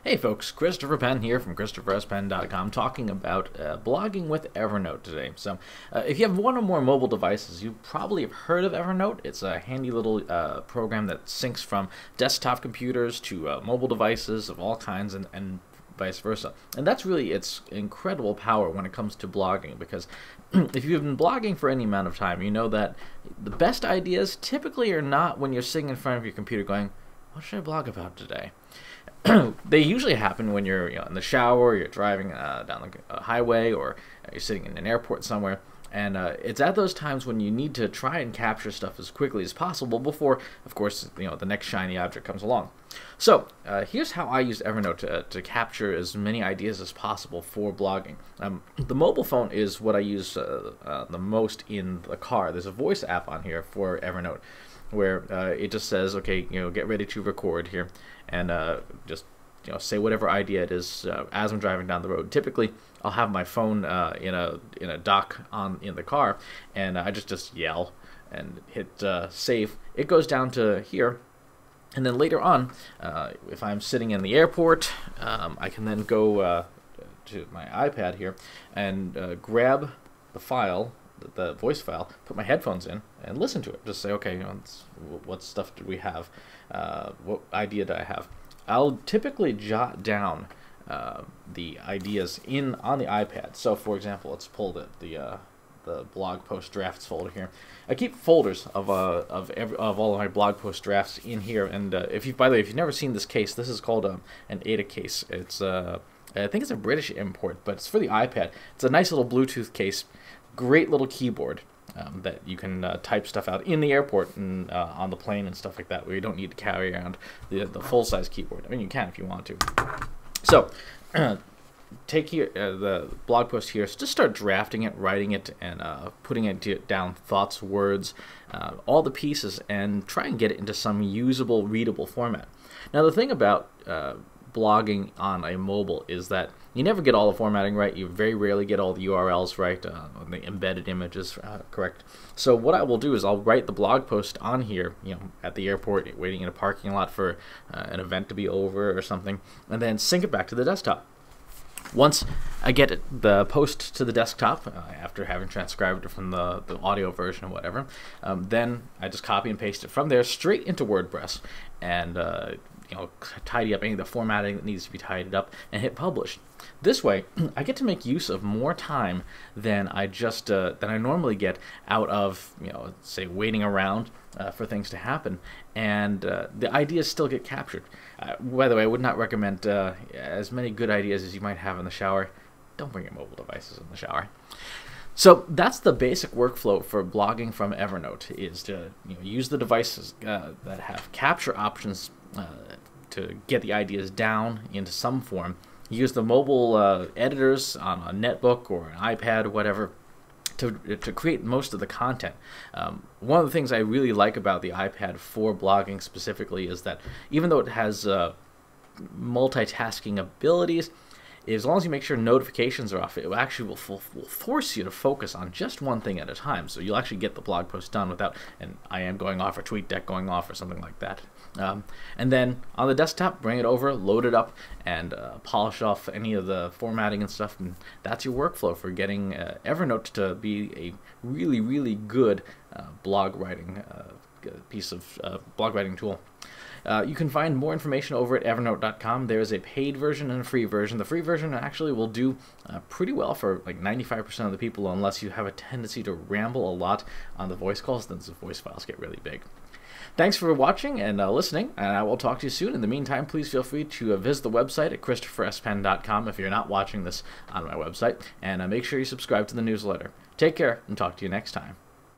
Hey folks, Christopher Penn here from ChristopherSPenn.com talking about blogging with Evernote today. So if you have one or more mobile devices, you probably have heard of Evernote. It's a handy little program that syncs from desktop computers to mobile devices of all kinds and vice versa. And that's really its incredible power when it comes to blogging, because if you've been blogging for any amount of time, you know that the best ideas typically are not when you're sitting in front of your computer going, what should I blog about today? They usually happen when you're in the shower, you're driving down the highway, or you're sitting in an airport somewhere. And it's at those times when you need to try and capture stuff as quickly as possible before, of course, the next shiny object comes along. So here's how I use Evernote to capture as many ideas as possible for blogging. The mobile phone is what I use the most in the car. There's a voice app on here for Evernote where it just says, okay, get ready to record here, and just say whatever idea it is as I'm driving down the road. Typically, I'll have my phone in a dock in the car, and I just yell and hit save. It goes down to here, and then later on, if I'm sitting in the airport, I can then go to my iPad here and grab the file, the voice file, put my headphones in, and listen to it. Just say, okay, what stuff did we have? What idea did I have? I'll typically jot down the ideas on the iPad. So, for example, let's pull the blog post drafts folder here. I keep folders of all of my blog post drafts in here. And by the way, if you've never seen this case, this is called an Ada case. It's I think it's a British import, but it's for the iPad. It's a nice little Bluetooth case. Great little keyboard that you can type stuff out in the airport and on the plane and stuff like that, where you don't need to carry around the full-size keyboard. I mean, you can if you want to. So take here the blog post here. So just start drafting it, writing it, and putting it down, thoughts, words, all the pieces, and try and get it into some usable, readable format. Now, the thing about blogging on a mobile is that you never get all the formatting right. You very rarely get all the URLs right, the embedded images correct. So what I will do is I'll write the blog post on here, at the airport, waiting in a parking lot for an event to be over or something, and then sync it back to the desktop. Once I get the post to the desktop, after having transcribed it from the audio version or whatever, then I just copy and paste it from there straight into WordPress, and tidy up any of the formatting that needs to be tidied up, and hit publish. This way, I get to make use of more time than I normally get out of say waiting around for things to happen, and the ideas still get captured. By the way, I would not recommend as many good ideas as you might have in the shower. Don't bring your mobile devices in the shower. So that's the basic workflow for blogging from Evernote, is to use the devices that have capture options to get the ideas down into some form. Use the mobile editors on a netbook or an iPad or whatever to create most of the content. One of the things I really like about the iPad for blogging specifically is that even though it has multitasking abilities, as long as you make sure notifications are off, it actually will force you to focus on just one thing at a time. So you'll actually get the blog post done without an IM going off or TweetDeck going off or something like that. And then on the desktop, bring it over, load it up, and polish off any of the formatting and stuff. And that's your workflow for getting Evernote to be a really, really good blog writing piece of blog writing tool. You can find more information over at Evernote.com. There is a paid version and a free version. The free version actually will do pretty well for like 95% of the people, unless you have a tendency to ramble a lot on the voice calls. Then the voice files get really big. Thanks for watching and listening, and I will talk to you soon. In the meantime, please feel free to visit the website at ChristopherSPenn.com if you're not watching this on my website, and make sure you subscribe to the newsletter. Take care, and talk to you next time.